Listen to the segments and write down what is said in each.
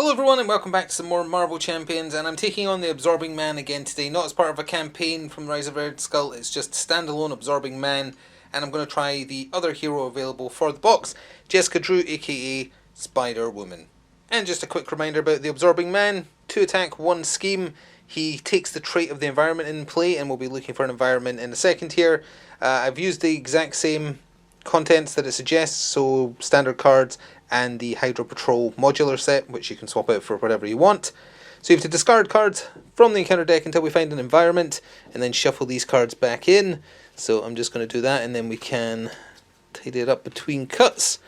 Hello everyone and welcome back to some more Marvel Champions, and I'm taking on the Absorbing Man again today, not as part of a campaign from Rise of Red Skull, it's just standalone Absorbing Man, and I'm going to try the other hero available for the box, Jessica Drew aka Spider-Woman. And just a quick reminder about the Absorbing Man, 2 attack, 1 scheme. He takes the trait of the environment in play, and we'll be looking for an environment in a second here. I've used the exact same contents that it suggests, so standard cards and the Hydro Patrol modular set, which you can swap out for whatever you want. So you have to discard cards from the encounter deck until we find an environment, and then shuffle these cards back in. So I'm just going to do that, and then we can tidy it up between cuts.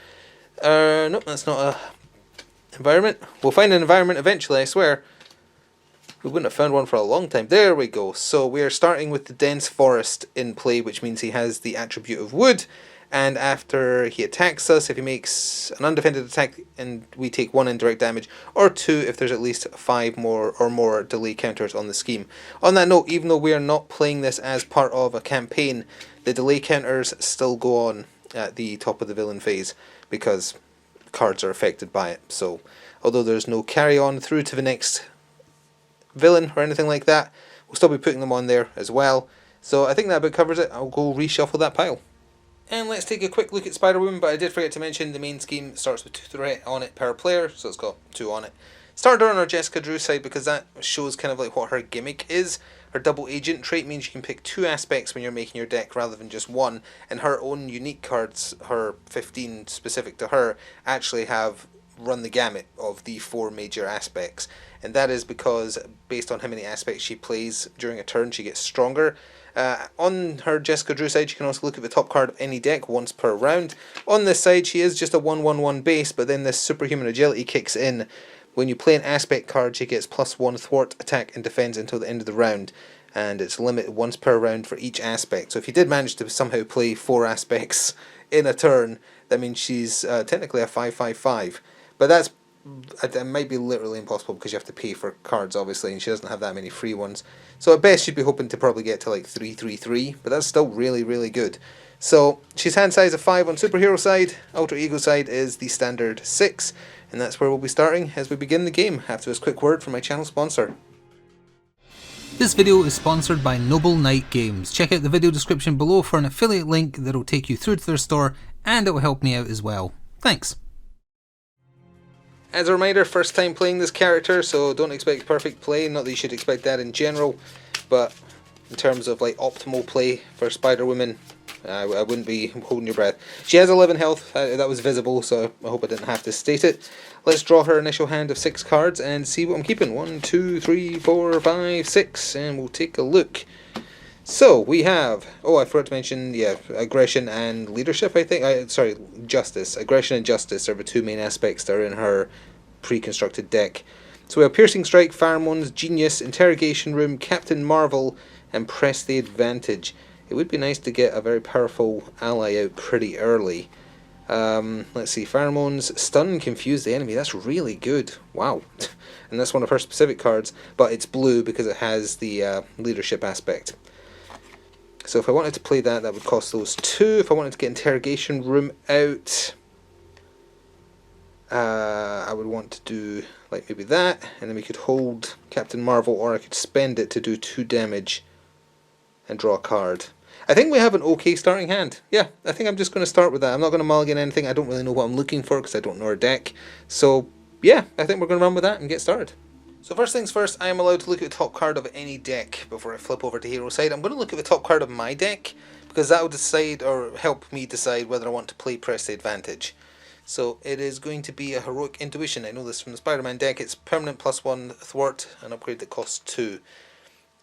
Nope, that's not a environment. We'll find an environment eventually, I swear. We wouldn't have found one for a long time. There we go. So we are starting with the Dense Forest in play, which means he has the attribute of wood. And after he attacks us, if he makes an undefended attack and we take 1 indirect damage, or 2 if there's at least 5 more or more delay counters on the scheme. On that note, even though we are not playing this as part of a campaign, the delay counters still go on at the top of the villain phase, because cards are affected by it. So, although there's no carry on through to the next villain or anything like that, we'll still be putting them on there as well. So I think that about covers it. I'll go reshuffle that pile. And let's take a quick look at Spider-Woman, but I did forget to mention the main scheme starts with 2 threat on it per player, so it's got 2 on it. Started her on our Jessica Drew side because that shows kind of like what her gimmick is. Her double agent trait means you can pick 2 aspects when you're making your deck rather than just 1, and her own unique cards, her 15 specific to her, actually have run the gamut of the 4 major aspects. And that is because based on how many aspects she plays during a turn, she gets stronger. On her Jessica Drew side, you can also look at the top card of any deck once per round. On this side, she is just a 1/1/1 base, but then this superhuman agility kicks in. When you play an aspect card, she gets +1 thwart, attack, and defense until the end of the round, and it's limited once per round for each aspect. So if you did manage to somehow play 4 aspects in a turn, that means she's technically a 5/5/5. But that might be literally impossible because you have to pay for cards, obviously, and she doesn't have that many free ones. So at best, you'd be hoping to probably get to like 3/3/3, but that's still really, really good. So she's hand size of 5 on superhero side. Alter ego side is the standard 6, and that's where we'll be starting as we begin the game after this quick word from my channel sponsor. This video is sponsored by Noble Knight Games. Check out the video description below for an affiliate link that will take you through to their store, and it will help me out as well. Thanks. As a reminder, first time playing this character, so don't expect perfect play. Not that you should expect that in general, but in terms of like optimal play for Spider-Woman, I wouldn't be holding your breath. She has 11 health, that was visible, so I hope I didn't have to state it. Let's draw her initial hand of 6 cards and see what I'm keeping. 1, 2, 3, 4, 5, 6, and we'll take a look. So we have, I forgot to mention, aggression and leadership, I think. Sorry, justice. Aggression and justice are the 2 main aspects that are in her pre-constructed deck. So we have Piercing Strike, Pheromones, Genius, Interrogation Room, Captain Marvel, and Press the Advantage. It would be nice to get a very powerful ally out pretty early. Let's see, Pheromones, Stun and Confuse the enemy. That's really good. Wow. And that's one of her specific cards, but it's blue because it has the leadership aspect. So if I wanted to play that, that would cost those 2. If I wanted to get Interrogation Room out, I would want to do like maybe that, and then we could hold Captain Marvel, or I could spend it to do 2 damage and draw a card. I think we have an okay starting hand. Yeah, I think I'm just going to start with that. I'm not going to mulligan anything. I don't really know what I'm looking for because I don't know our deck. So yeah, I think we're going to run with that and get started. So first things first, I am allowed to look at the top card of any deck before I flip over to hero side. I'm going to look at the top card of my deck because that will decide, or help me decide, whether I want to play Press the Advantage. So it is going to be a Heroic Intuition. I know this from the Spider-Man deck. It's permanent +1 thwart, an upgrade that costs 2.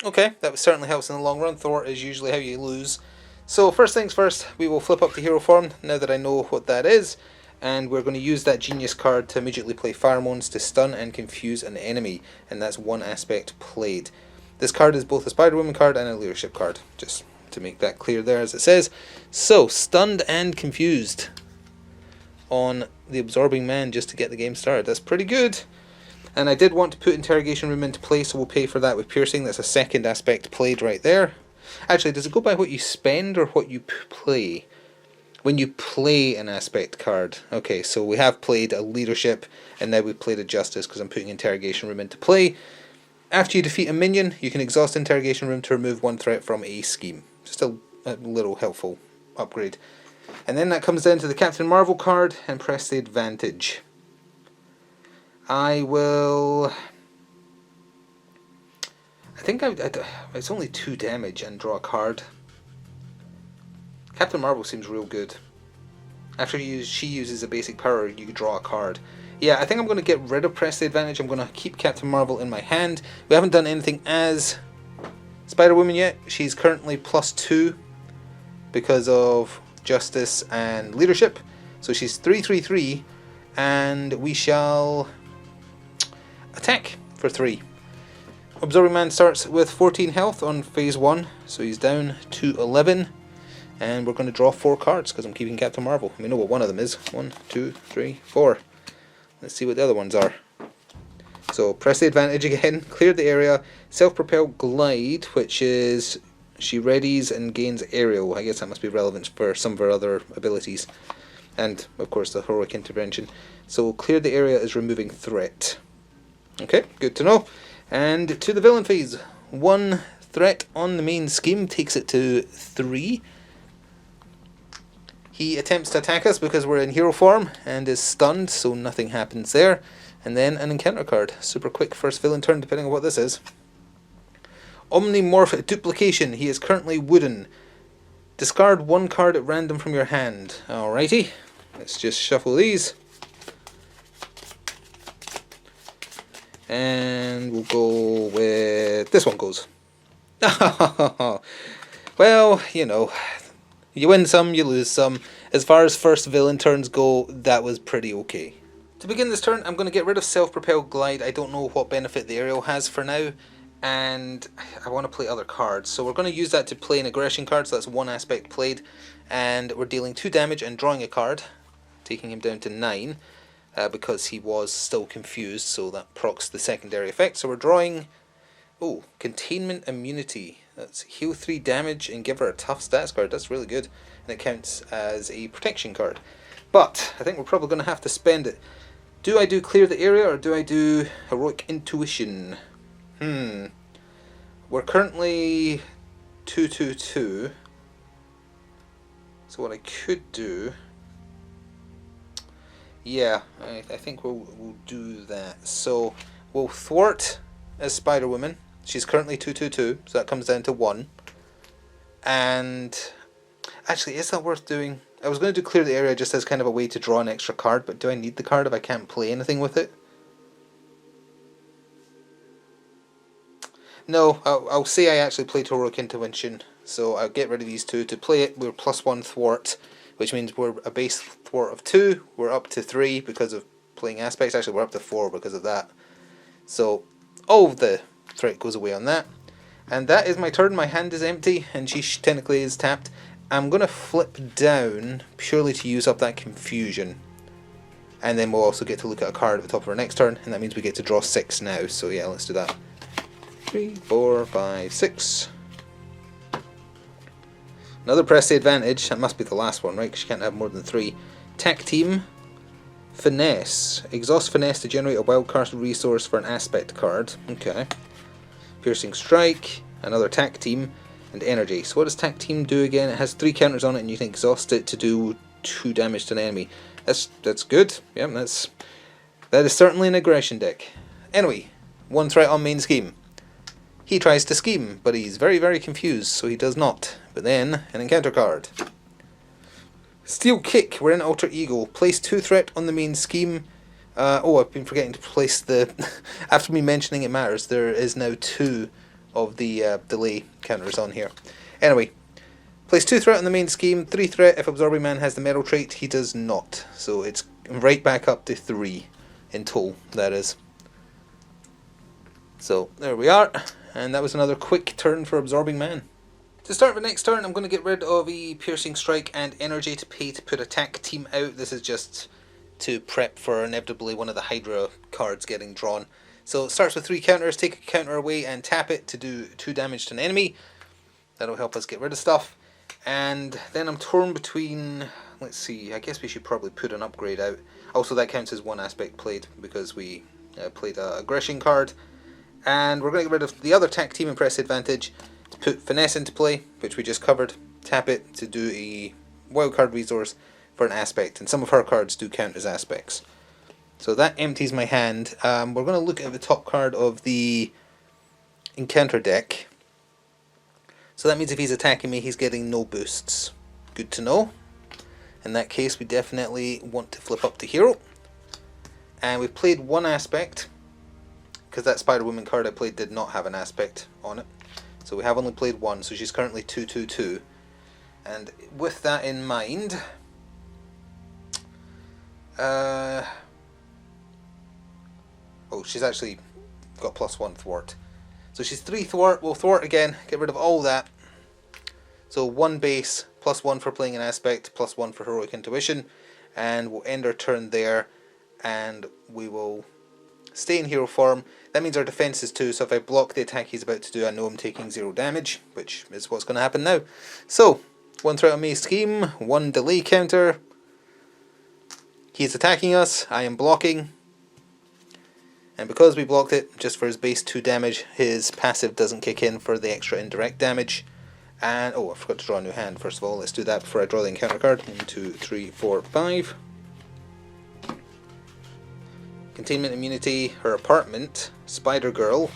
Okay, that certainly helps in the long run. Thwart is usually how you lose. So first things first, we will flip up to hero form now that I know what that is. And we're going to use that Genius card to immediately play Pheromones to stun and confuse an enemy, and that's 1 aspect played. This card is both a Spider-Woman card and a leadership card, just to make that clear there as it says. So, stunned and confused on the Absorbing Man just to get the game started. That's pretty good. And I did want to put Interrogation Room into play, so we'll pay for that with Piercing. That's a 2nd aspect played right there. Actually, does it go by what you spend or what you play? when you play an aspect card. Okay, so we have played a leadership, and now we've played a justice because I'm putting interrogation room into play. After you defeat a minion, you can exhaust interrogation room to remove one threat from a scheme. Just a little helpful upgrade. And then that comes down to the Captain Marvel card, and press the advantage. I will... I think it's only 2 damage and draw a card. Captain Marvel seems real good. After she uses a basic power, you draw a card. Yeah, I think I'm going to get rid of press the advantage. I'm going to keep Captain Marvel in my hand. We haven't done anything as Spider-Woman yet. She's currently +2 because of Justice and Leadership. So she's 3/3/3, and we shall attack for 3. Absorbing Man starts with 14 health on phase 1, so he's down to 11. And we're going to draw 4 cards because I'm keeping Captain Marvel. We know what one of them is. 1, 2, 3, 4. Let's see what the other ones are. So press the advantage again, clear the area, self-propelled glide, which is she readies and gains aerial. I guess that must be relevant for some of her other abilities. And of course the heroic intervention. So clear the area is removing threat. Okay, good to know. And to the villain phase. 1 threat on the main scheme takes it to 3. He attempts to attack us because we're in hero form and is stunned, so nothing happens there. And then an encounter card. Super quick first villain turn, depending on what this is. Omnimorph Duplication. He is currently wooden. Discard 1 card at random from your hand. Alrighty. Let's just shuffle these. And we'll go with... this one goes. Well, you know... you win some, you lose some. As far as first villain turns go, that was pretty okay. To begin this turn, I'm going to get rid of Self-Propelled Glide. I don't know what benefit the aerial has for now, and I want to play other cards. So we're going to use that to play an aggression card, so that's 1 aspect played. And we're dealing 2 damage and drawing a card, taking him down to 9, because he was still confused, so that procs the secondary effect. So we're drawing... oh, Containment Immunity. That's heal 3 damage and give her a tough stats card. That's really good. And it counts as a protection card. But I think we're probably going to have to spend it. Do I do clear the area or do I do heroic intuition? We're currently 2/2/2. So what I could do... yeah, I think we'll do that. So we'll thwart as Spider-Woman. She's currently 2/2/2, so that comes down to 1. And actually, is that worth doing? I was going to do clear the area just as kind of a way to draw an extra card, but do I need the card if I can't play anything with it? No, I'll say I actually played heroic intervention, so I'll get rid of these 2 to play it. We're +1 thwart, which means we're a base thwart of 2. We're up to 3 because of playing aspects. Actually, we're up to 4 because of that. So all of the threat goes away on that. And that is my turn. My hand is empty and she technically is tapped. I'm going to flip down purely to use up that confusion. And then we'll also get to look at a card at the top of our next turn, and that means we get to draw 6 now. So yeah, let's do that. 3, 4, 5, 6. Another press the advantage. That must be the last one, right? Because you can't have more than 3. Tag Team. Finesse. Exhaust Finesse to generate a wildcard resource for an aspect card. Okay. Piercing Strike. Another Tac Team. And Energy. So what does Tac Team do again? It has 3 counters on it and you can exhaust it to do 2 damage to an enemy. That's good. Yeah, that is certainly an aggression deck. Anyway, 1 threat on main scheme. He tries to scheme, but he's very, very confused, so he does not. But then, an encounter card. Steel Kick, we're in Alter Ego. Place 2 threat on the main scheme. Oh, I've been forgetting to place the... after me mentioning it matters, there is now 2 of the delay counters on here. Anyway, place 2 threat on the main scheme, 3 threat if Absorbing Man has the metal trait. He does not. So it's right back up to 3 in total, that is. So, there we are. And that was another quick turn for Absorbing Man. To start the next turn, I'm going to get rid of a Piercing Strike and Energy to pay to put Attack Team out. This is just to prep for inevitably one of the Hydra cards getting drawn. So it starts with 3 counters, take a counter away and tap it to do 2 damage to an enemy. That'll help us get rid of stuff. And then I'm torn between let's see, I guess we should probably put an upgrade out. Also, that counts as one aspect played because we played a aggression card. And we're going to get rid of the other attack team and press advantage to put finesse into play, which we just covered. Tap it to do a wildcard resource for an aspect, and some of her cards do count as aspects. So that empties my hand. We're going to look at the top card of the encounter deck. So that means if he's attacking me, he's getting no boosts. Good to know. In that case, we definitely want to flip up to hero. And we've played one aspect, because that Spider-Woman card I played did not have an aspect on it. So we have only played one, so she's currently 2/2/2. And with that in mind, oh, she's actually got +1 thwart. So she's 3 thwart, we'll thwart again, get rid of all that. So 1 base, +1 for playing an aspect, +1 for heroic intuition, and we'll end our turn there, and we will stay in hero form. That means our defense is 2, so if I block the attack he's about to do, I know I'm taking 0 damage, which is what's going to happen now. So, 1 threat on me scheme, 1 delay counter. He's attacking us, I am blocking. And because we blocked it, just for his base 2 damage, his passive doesn't kick in for the extra indirect damage. And, oh, I forgot to draw a new hand first of all. Let's do that before I draw the encounter card. 1, 2, 3, 4, 5. Containment immunity, her apartment, Spider Girl,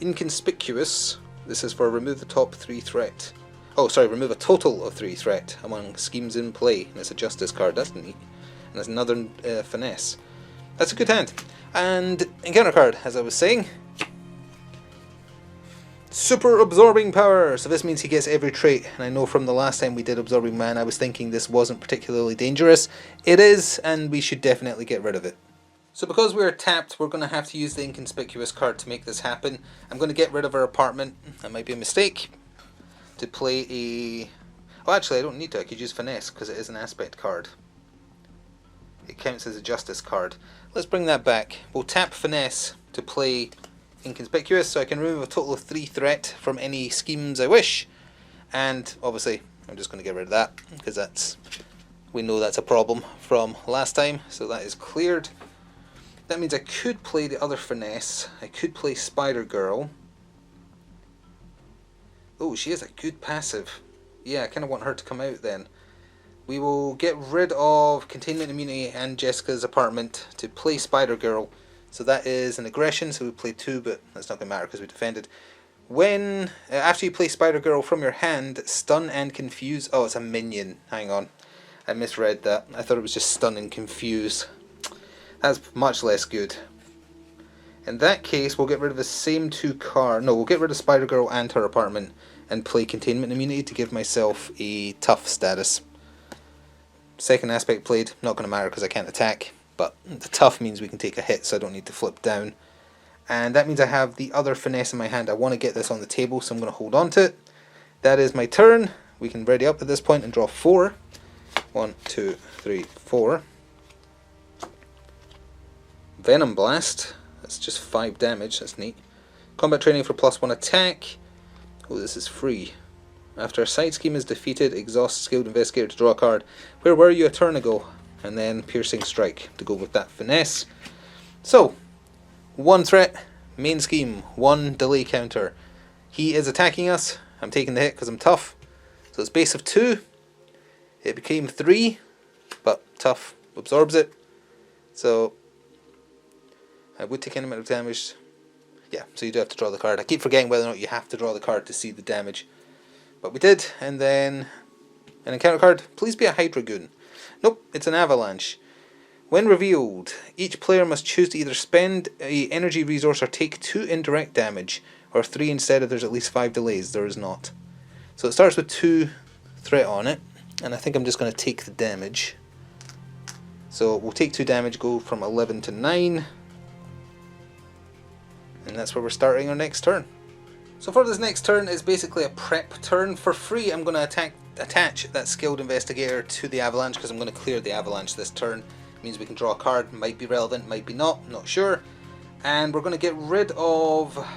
inconspicuous. This is for remove the top 3 threat. Oh, sorry, remove a total of 3 threat among schemes in play. And it's a justice card, that's neat. And there's another finesse. That's a good hand. And encounter card, as I was saying. Super absorbing power. So this means he gets every trait. And I know from the last time we did Absorbing Man, I was thinking this wasn't particularly dangerous. It is, and we should definitely get rid of it. So because we're tapped, we're going to have to use the inconspicuous card to make this happen. I'm going to get rid of our apartment. That might be a mistake. To play a... Oh, actually, I don't need to. I could use finesse because it is an aspect card. It counts as a justice card. Let's bring that back. We'll tap finesse to play inconspicuous, so I can remove a total of 3 threat from any schemes I wish. And obviously, I'm just going to get rid of that because that's... we know that's a problem from last time, so that is cleared. That means I could play the other finesse. I could play Spider Girl. Oh, she has a good passive. Yeah, I kind of want her to come out then. We will get rid of Containment Immunity and Jessica's apartment to play Spider Girl. So that is an aggression, so we play 2, but that's not going to matter because we defended. When, after you play Spider Girl from your hand, stun and confuse. Oh, it's a minion. Hang on. I misread that. I thought it was just stun and confuse. That's much less good. In that case, we'll get rid of the same 2 cards. No, we'll get rid of Spider Girl and her apartment and play Containment Immunity to give myself a tough status. Second aspect played, not going to matter because I can't attack, but the tough means we can take a hit, so I don't need to flip down. And that means I have the other finesse in my hand. I want to get this on the table, so I'm going to hold on to it. That is my turn. We can ready up at this point and draw 4. 1, 2, 3, 4. Venom Blast. That's just 5 damage. That's neat. Combat training for +1 attack. Oh, this is free. After a side scheme is defeated, exhaust Skilled Investigator to draw a card. Where were you a turn ago? And then Piercing Strike to go with that finesse. So, 1 threat, main scheme, 1 delay counter. He is attacking us. I'm taking the hit because I'm tough. So it's base of 2. It became 3, but tough absorbs it. So I would take any amount of damage. Yeah, so you do have to draw the card. I keep forgetting whether or not you have to draw the card to see the damage. But we did, and then an encounter card. Please be a Hydra Goon. Nope, it's an Avalanche. When revealed, each player must choose to either spend an energy resource or take 2 indirect damage, or 3 instead if there's at least 5 delays. There is not. So it starts with 2 threat on it, and I think I'm just going to take the damage. So we'll take 2 damage, go from 11 to 9. And that's where we're starting our next turn. So for this next turn is basically a prep turn. For free, I'm going to attach that Skilled Investigator to the Avalanche because I'm going to clear the Avalanche this turn. It means we can draw a card. Might be relevant, might be not sure. And we're going to get rid of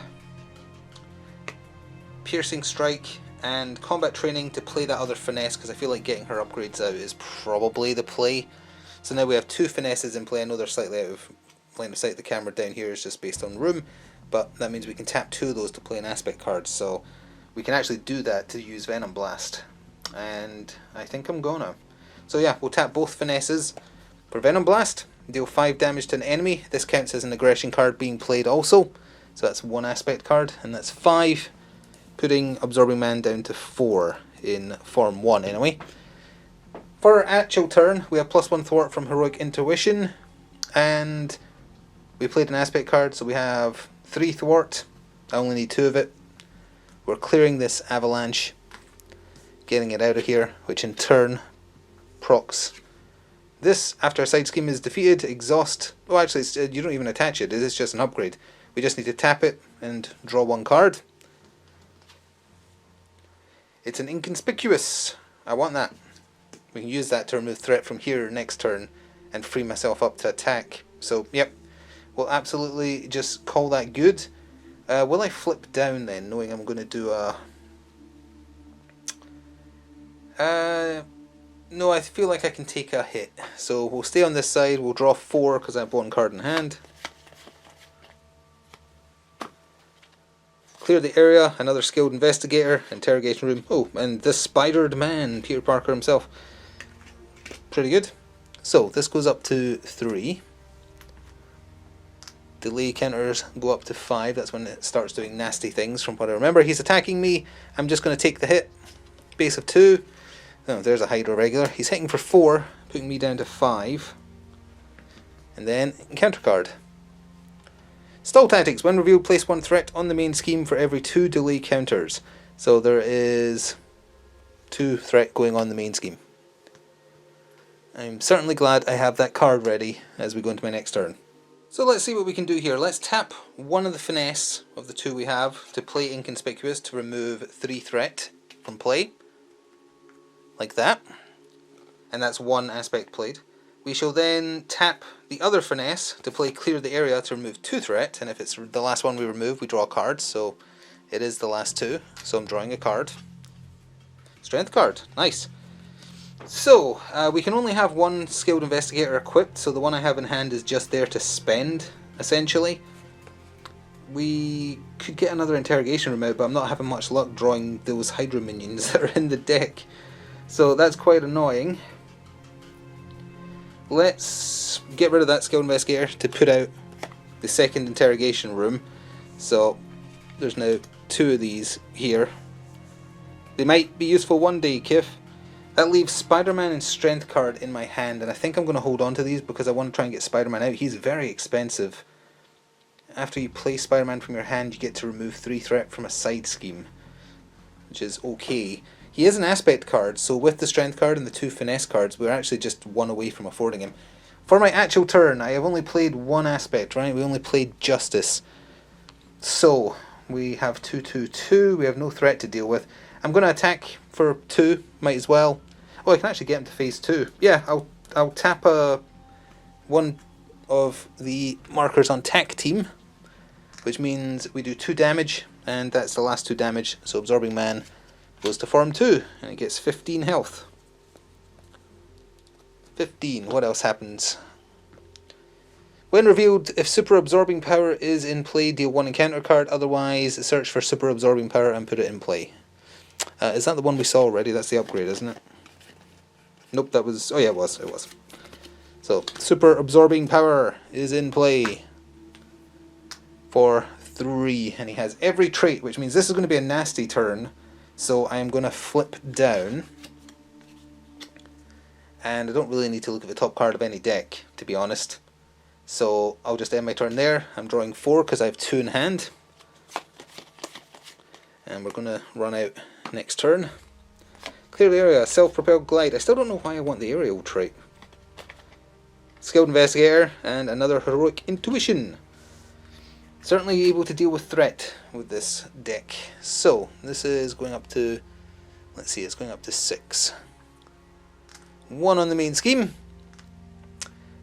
Piercing Strike and combat training to play that other finesse, because I feel like getting her upgrades out is probably the play. So now we have 2 finesses in play. I know they're slightly out of line of sight. The camera down here is just based on room, but that means we can tap 2 of those to play an aspect card. So we can actually do that to use Venom Blast, and I think I'm gonna. So yeah, we'll tap both finesses for Venom Blast, deal 5 damage to an enemy. This counts as an aggression card being played also, so that's 1 aspect card, and that's 5, putting Absorbing Man down to 4 in Form 1 anyway. For our actual turn, we have +1 Thwart from Heroic Intuition, and we played an aspect card, so we have 3 Thwart. I only need 2 of it. We're clearing this avalanche, getting it out of here, which in turn procs this. After a side scheme is defeated, exhaust. Oh, actually, you don't even attach it. It is just an upgrade. We just need to tap it and draw 1 card. It's an inconspicuous. I want that. We can use that to remove threat from here next turn and free myself up to attack. So, yep, we'll absolutely just call that good. Will I flip down then, knowing I'm going to do a... no, I feel like I can take a hit. So we'll stay on this side, we'll draw 4 because I have 1 card in hand. Clear the area, another skilled investigator, interrogation room. Oh, and the spidered man, Peter Parker himself. Pretty good. So this goes up to 3. Delay counters go up to 5. That's when it starts doing nasty things from what I remember. He's attacking me. I'm just going to take the hit. Base of 2. Oh, there's a Hydro regular. He's hitting for 4, putting me down to 5. And then counter card. Stall tactics. When revealed, place 1 threat on the main scheme for every 2 delay counters. So there is 2 threat going on the main scheme. I'm certainly glad I have that card ready as we go into my next turn. So let's see what we can do here. Let's tap 1 of the finesse of the 2 we have to play inconspicuous to remove 3 threat from play. Like that. And that's 1 aspect played. We shall then tap the other finesse to play clear the area to remove 2 threat, and if it's the last one we remove, we draw cards, so it is the last 2, so I'm drawing a card. Strength card, nice. So, we can only have 1 skilled investigator equipped, so the one I have in hand is just there to spend, essentially. We could get another interrogation room out, but I'm not having much luck drawing those Hydra minions that are in the deck. So that's quite annoying. Let's get rid of that skilled investigator to put out the second interrogation room. So there's now 2 of these here. They might be useful one day, Kif. That leaves Spider-Man and Strength card in my hand, and I think I'm going to hold on to these because I want to try and get Spider-Man out. He's very expensive. After you play Spider-Man from your hand, you get to remove 3 threat from a side scheme, which is okay. He is an aspect card, so with the Strength card and the 2 finesse cards, we're actually just 1 away from affording him. For my actual turn, I have only played 1 aspect, right? We only played Justice. So, we have 2/2/2, we have no threat to deal with. I'm going to attack for 2, might as well. Oh, I can actually get him to phase 2. Yeah, I'll tap 1 of the markers on Tac Team, which means we do 2 damage, and that's the last 2 damage, so Absorbing Man goes to Form 2, and it gets 15 health. 15, what else happens? When revealed, if Super Absorbing Power is in play, deal 1 encounter card, otherwise search for Super Absorbing Power and put it in play. Is that the one we saw already? That's the upgrade, isn't it? Nope, that was... oh yeah, it was. So, Super Absorbing Power is in play for 3, and he has every trait, which means this is going to be a nasty turn. So I am going to flip down, and I don't really need to look at the top card of any deck, to be honest. So I'll just end my turn there. I'm drawing 4 because I have 2 in hand, and we're going to run out next turn. Clear the area, self-propelled glide. I still don't know why I want the aerial trait. Skilled investigator and another heroic intuition. Certainly able to deal with threat with this deck. So, this is going up to, let's see, it's going up to 6. 1 on the main scheme.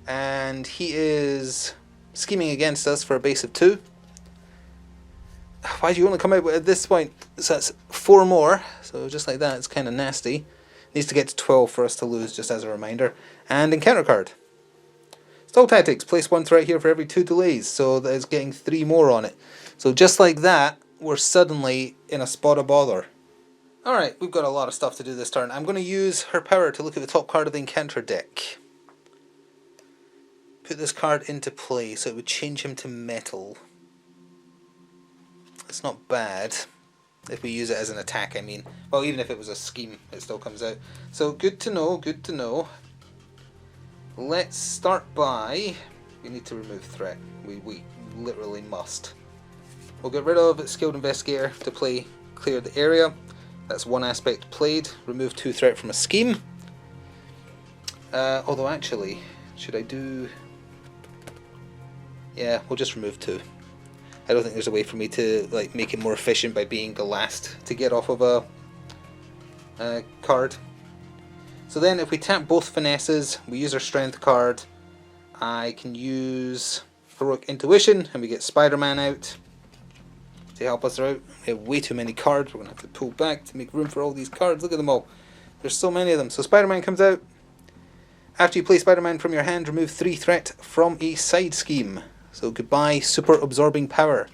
And he is scheming against us for a base of 2. Why do you only come out at this point? So that's 4 more, so just like that, it's kind of nasty. Needs to get to 12 for us to lose, just as a reminder. And encounter card. Stall tactics, place 1 threat here for every 2 delays, so that is getting 3 more on it. So just like that, we're suddenly in a spot of bother. Alright, we've got a lot of stuff to do this turn. I'm going to use her power to look at the top card of the encounter deck. Put this card into play, so it would change him to metal. It's not bad. If we use it as an attack, I mean. Well, even if it was a scheme, it still comes out. So, good to know, good to know. Let's start by... We need to remove threat. We literally must. We'll get rid of Skilled Investigator to play Clear the Area. That's 1 aspect played. Remove 2 threat from a scheme. Although, actually, should I do... Yeah, we'll just remove 2. I don't think there's a way for me to like make it more efficient by being the last to get off of a card. So then if we tap both finesses, we use our strength card, I can use Heroic Intuition and we get Spider-Man out to help us out. We have way too many cards, we're going to have to pull back to make room for all these cards. Look at them all. There's so many of them. So Spider-Man comes out. After you play Spider-Man from your hand, remove 3 threat from a side scheme. So goodbye Super Absorbing Power.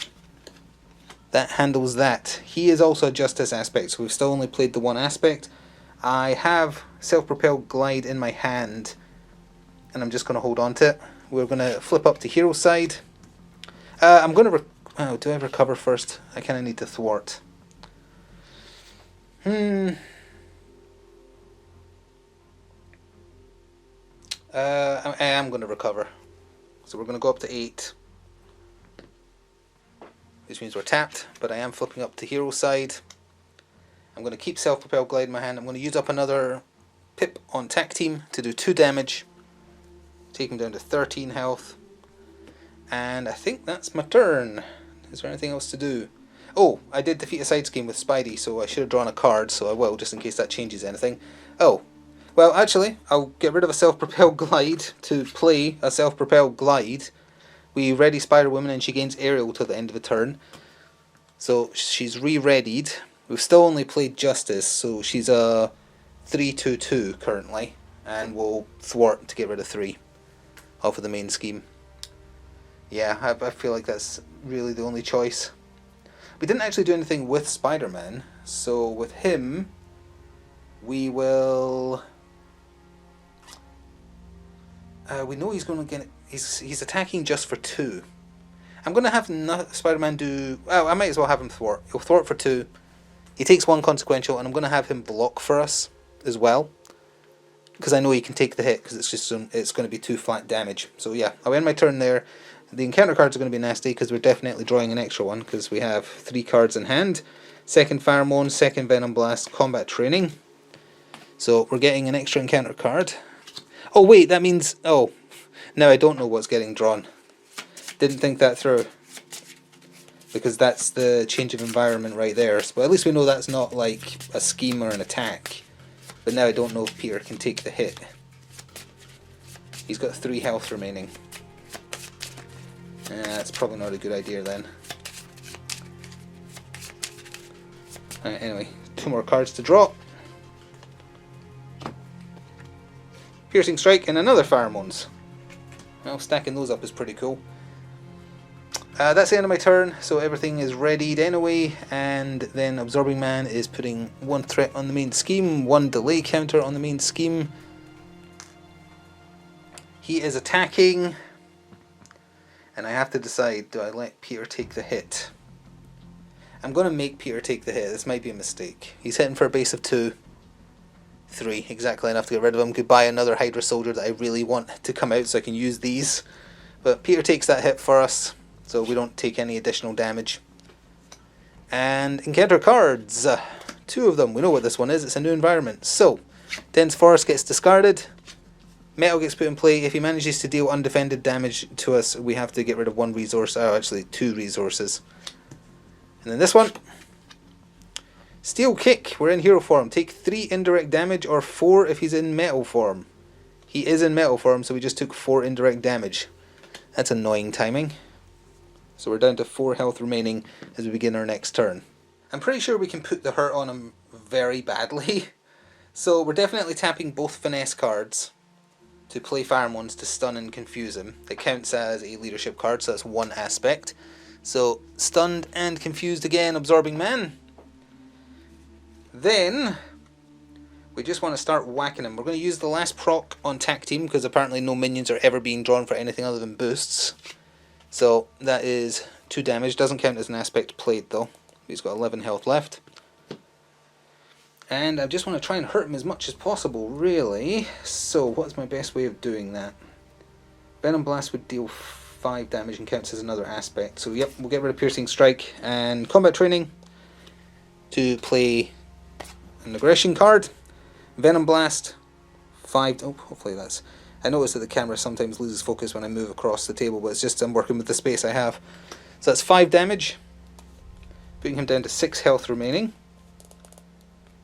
That handles that. He is also a Justice aspect, so we've still only played the 1 aspect. I have Self-Propelled Glide in my hand, and I'm just going to hold on to it. We're going to flip up to Hero side. I'm going to... Oh, do I recover first? I kind of need to thwart. I am going to recover. So we're going to go up to 8. Which means we're tapped, but I am flipping up to Hero side. I'm going to keep Self-Propelled Glide in my hand. I'm going to use up another Pip on Tac Team to do 2 damage. Take him down to 13 health. And I think that's my turn. Is there anything else to do? Oh, I did defeat a side scheme with Spidey, so I should have drawn a card, so I will, just in case that changes anything. Oh, well, actually, I'll get rid of a Self-Propelled Glide to play a Self-Propelled Glide. We ready Spider-Woman and she gains Aerial till the end of the turn. So she's re-readied. We've still only played Justice, so she's a 3/2/2 currently. And we'll thwart to get rid of 3 off of the main scheme. Yeah, I feel like that's really the only choice. We didn't actually do anything with Spider-Man, so with him, we will... we know he's going to get... He's attacking just for 2. I'm going to have Spider-Man do... Oh, I might as well have him thwart. He'll thwart for 2. He takes 1 consequential, and I'm going to have him block for us as well. Because I know he can take the hit, because it's going to be 2 flat damage. So yeah, I'll end my turn there. The encounter cards are going to be nasty, because we're definitely drawing an extra one, because we have 3 cards in hand. Second Pheromone, second Venom Blast, Combat Training. So we're getting an extra encounter card. Oh wait, that means... Oh, now I don't know what's getting drawn. Didn't think that through. Because that's the change of environment right there. But at least we know that's not like a scheme or an attack. But now I don't know if Peter can take the hit. He's got 3 health remaining. That's probably not a good idea then. Alright, anyway, 2 more cards to draw. Piercing Strike and another Pheromones. Well, stacking those up is pretty cool. That's the end of my turn, so everything is readied anyway, and then Absorbing Man is putting 1 threat on the main scheme, 1 delay counter on the main scheme. He is attacking, and I have to decide, do I let Peter take the hit? I'm going to make Peter take the hit. This might be a mistake. He's hitting for a base of 2. 3, exactly enough to get rid of him. Goodbye another Hydra Soldier that I really want to come out so I can use these. But Peter takes that hit for us, so we don't take any additional damage. And encounter cards. 2 of them. We know what this one is. It's a new environment. So, Dense Forest gets discarded. Metal gets put in play. If he manages to deal undefended damage to us, we have to get rid of 1 resource. Oh, actually 2 resources. And then this one. Steel Kick, we're in hero form. Take 3 indirect damage or 4 if he's in metal form. He is in metal form, so we just took 4 indirect damage. That's annoying timing. So we're down to 4 health remaining as we begin our next turn. I'm pretty sure we can put the hurt on him very badly. So we're definitely tapping both finesse cards to play pheromones to stun and confuse him. It counts as a leadership card, so that's one aspect. So stunned and confused again, Absorbing Man. Then we just want to start whacking him. We're going to use the last proc on Tac Team because apparently no minions are ever being drawn for anything other than boosts. So that is 2 damage. Doesn't count as an aspect played though. He's got 11 health left. And I just want to try and hurt him as much as possible, really. So what's my best way of doing that? Venom Blast would deal 5 damage and counts as another aspect. So yep, we'll get rid of Piercing Strike and Combat Training to play an aggression card. Venom Blast, 5... Oh, hopefully that's... I notice that the camera sometimes loses focus when I move across the table, but it's just I'm working with the space I have. So that's 5 damage, putting him down to 6 health remaining.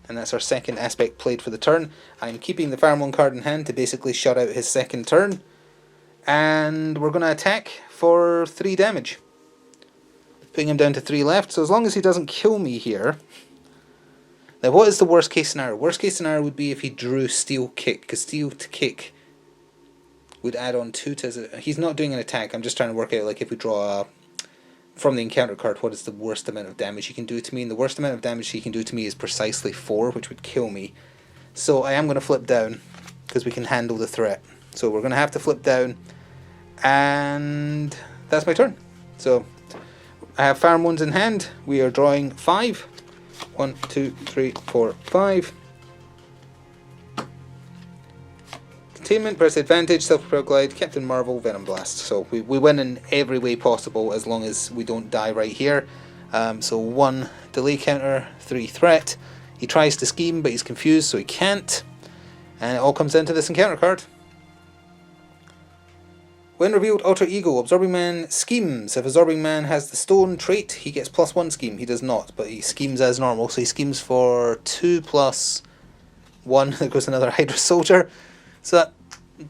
And that's our second aspect played for the turn. I'm keeping the Pheromone card in hand to basically shut out his second turn. And we're going to attack for 3 damage. Putting him down to 3 left, so as long as he doesn't kill me here... Now what is the worst case scenario? Worst case scenario would be if he drew Steel Kick, because Steel to Kick would add on 2 to his... He's not doing an attack, I'm just trying to work out like if we draw a... From the encounter card, what is the worst amount of damage he can do to me? And the worst amount of damage he can do to me is precisely 4, which would kill me. So I am going to flip down, because we can handle the threat. So we're going to have to flip down, and that's my turn. So I have Pheromones in hand. We are drawing 5. 1, 2, 3, 4, 5. Containment, Burst Advantage, Self-Propelled Glide, Captain Marvel, Venom Blast. So we win in every way possible as long as we don't die right here. So 1 delay counter, 3 threat. He tries to scheme but he's confused so he can't. And it all comes down to this encounter card. When revealed Alter Ego, Absorbing Man schemes. If Absorbing Man has the stone trait, he gets +1 scheme. He does not, but he schemes as normal. So he schemes for 2 + 1. There goes another Hydra Soldier. So that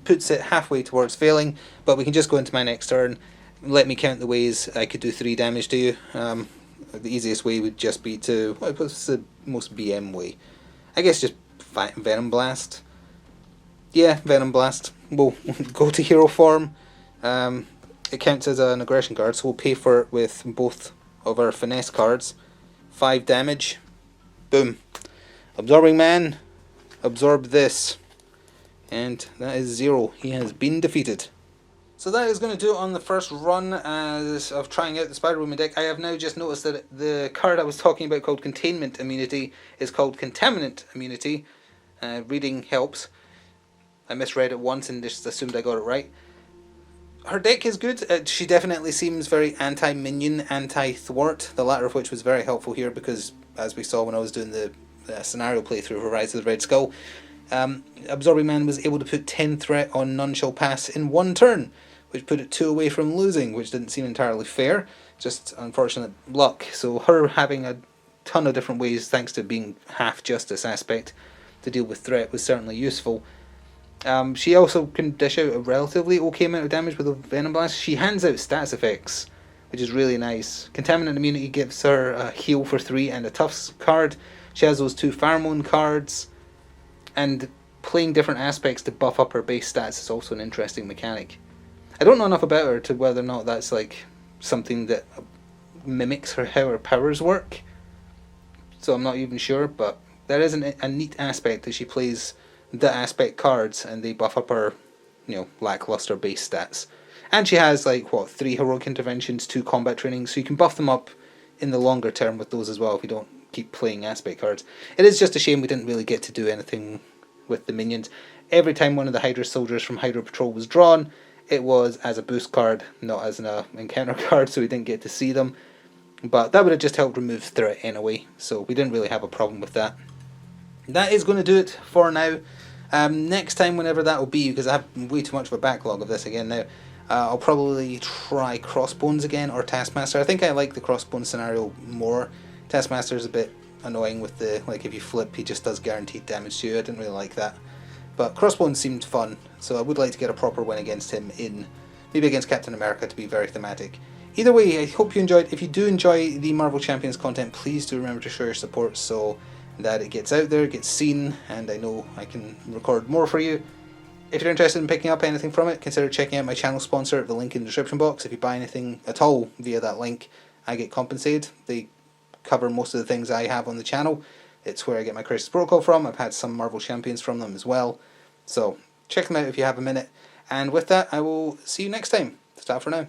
puts it halfway towards failing, but we can just go into my next turn. Let me count the ways I could do 3 damage to you. The easiest way would just be to... What's the most BM way? I guess just Venom Blast. Yeah, Venom Blast. We'll go to hero form. It counts as an aggression card, so we'll pay for it with both of our finesse cards. 5 damage. Boom. Absorbing Man, absorb this. And that is 0. He has been defeated. So that is going to do it on the first run of trying out the Spider-Woman deck. I have now just noticed that the card I was talking about called Containment Immunity is called Contaminant Immunity. Reading helps. I misread it once and just assumed I got it right. Her deck is good. She definitely seems very anti-minion, anti-thwart, the latter of which was very helpful here because, as we saw when I was doing the scenario playthrough for Rise of the Red Skull, Absorbing Man was able to put 10 threat on None Shall Pass in 1 turn, which put it 2 away from losing, which didn't seem entirely fair, just unfortunate luck. So her having a ton of different ways, thanks to being half justice aspect, to deal with threat was certainly useful. She also can dish out a relatively okay amount of damage with a Venom Blast. She hands out stats effects, which is really nice. Contaminant Immunity gives her a heal for 3 and a Toughs card. She has those 2 Pheromone cards. And playing different aspects to buff up her base stats is also an interesting mechanic. I don't know enough about her to whether or not that's like something that mimics how her powers work. So I'm not even sure, but there is a neat aspect that she plays the aspect cards and they buff up her, lackluster base stats. And she has 3 heroic interventions, 2 combat trainings, so you can buff them up in the longer term with those as well if you don't keep playing aspect cards. It is just a shame we didn't really get to do anything with the minions. Every time one of the Hydra soldiers from Hydra Patrol was drawn, it was as a boost card, not as an encounter card, so we didn't get to see them. But that would have just helped remove threat anyway, so we didn't really have a problem with that. That is going to do it for now. Next time, whenever that will be, because I have way too much of a backlog of this again now, I'll probably try Crossbones again or Taskmaster. I think I like the Crossbones scenario more. Taskmaster is a bit annoying with the, if you flip, he just does guaranteed damage to you. I didn't really like that. But Crossbones seemed fun, so I would like to get a proper win against him maybe against Captain America to be very thematic, Either way, I hope you enjoyed. If you do enjoy the Marvel Champions content, please do remember to show your support so that it gets out there, gets seen, and I know I can record more for you. If you're interested in picking up anything from it, consider checking out my channel sponsor at the link in the description box. If you buy anything at all via that link, I get compensated. They cover most of the things I have on the channel. It's where I get my Crisis Protocol from. I've had some Marvel Champions from them as well. So check them out if you have a minute. And with that, I will see you next time. Ta for now.